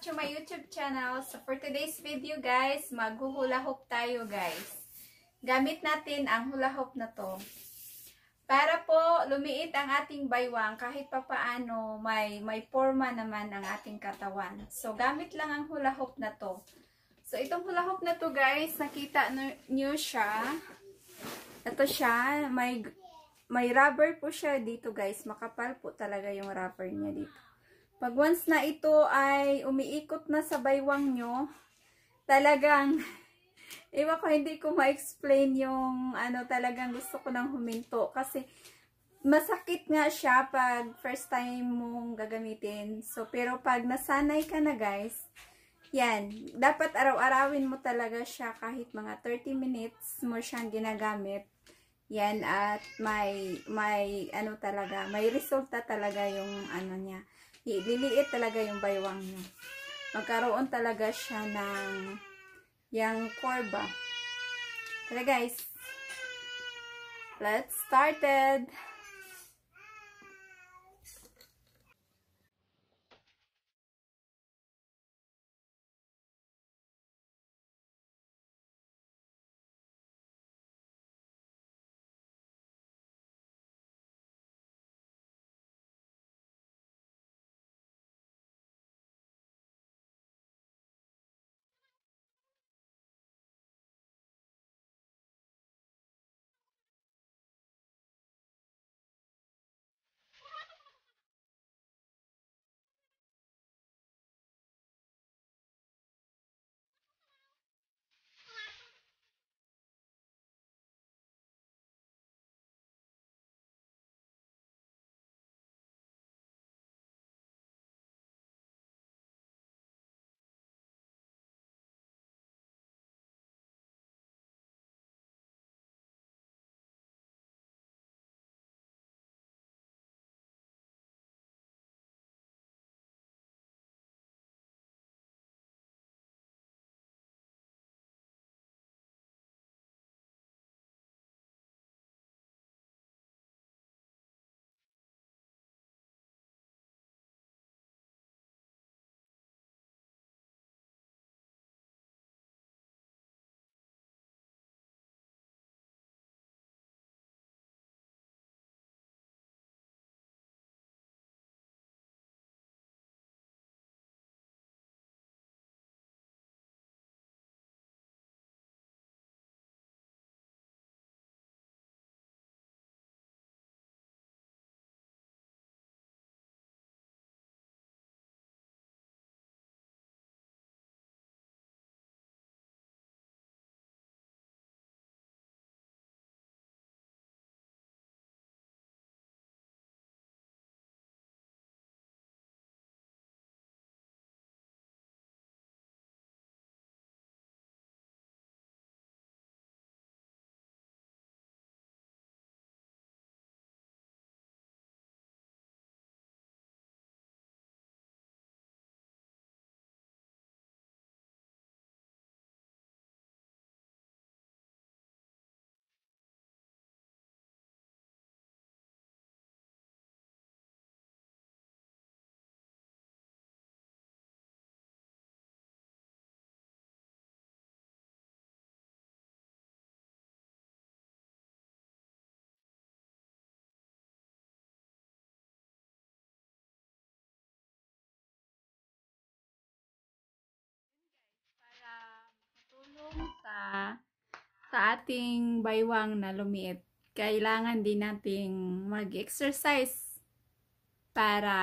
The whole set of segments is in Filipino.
to my YouTube channel. So for today's video guys, maghuhula hoop tayo guys. Gamit natin ang hula hoop na to. Para po lumiit ang ating baywang kahit papaano may forma naman ang ating katawan. So gamit lang ang hula hoop na to. So itong hula hoop na to guys, nakita nyo siya. Ito siya, may rubber po siya dito guys. Makapal po talaga yung rubber niya dito. Pag once na ito ay umiikot na sa baywang nyo, talagang, iwan ko, hindi ko ma-explain yung talagang gusto ko nang huminto. Kasi masakit nga siya pag first time mong gagamitin. So, pero pag nasanay ka na guys, yan, dapat araw-arawin mo talaga siya kahit mga 30 minutes mo siyang ginagamit. Yan, at may talaga, may resulta talaga yung niya. Liliit talaga yung baywang nyo. Magkaroon talaga siya ng yung kurba. Tara guys, let's start it. Sa ating baywang na lumiit, kailangan din nating mag-exercise para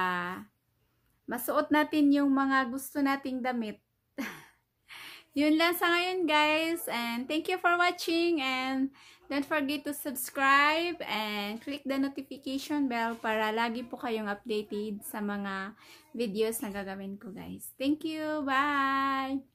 masuot natin yung mga gusto nating damit. Yun lang sa ngayon guys, and thank you for watching, and don't forget to subscribe and click the notification bell para lagi po kayong updated sa mga videos na gagawin ko guys. Thank you, bye!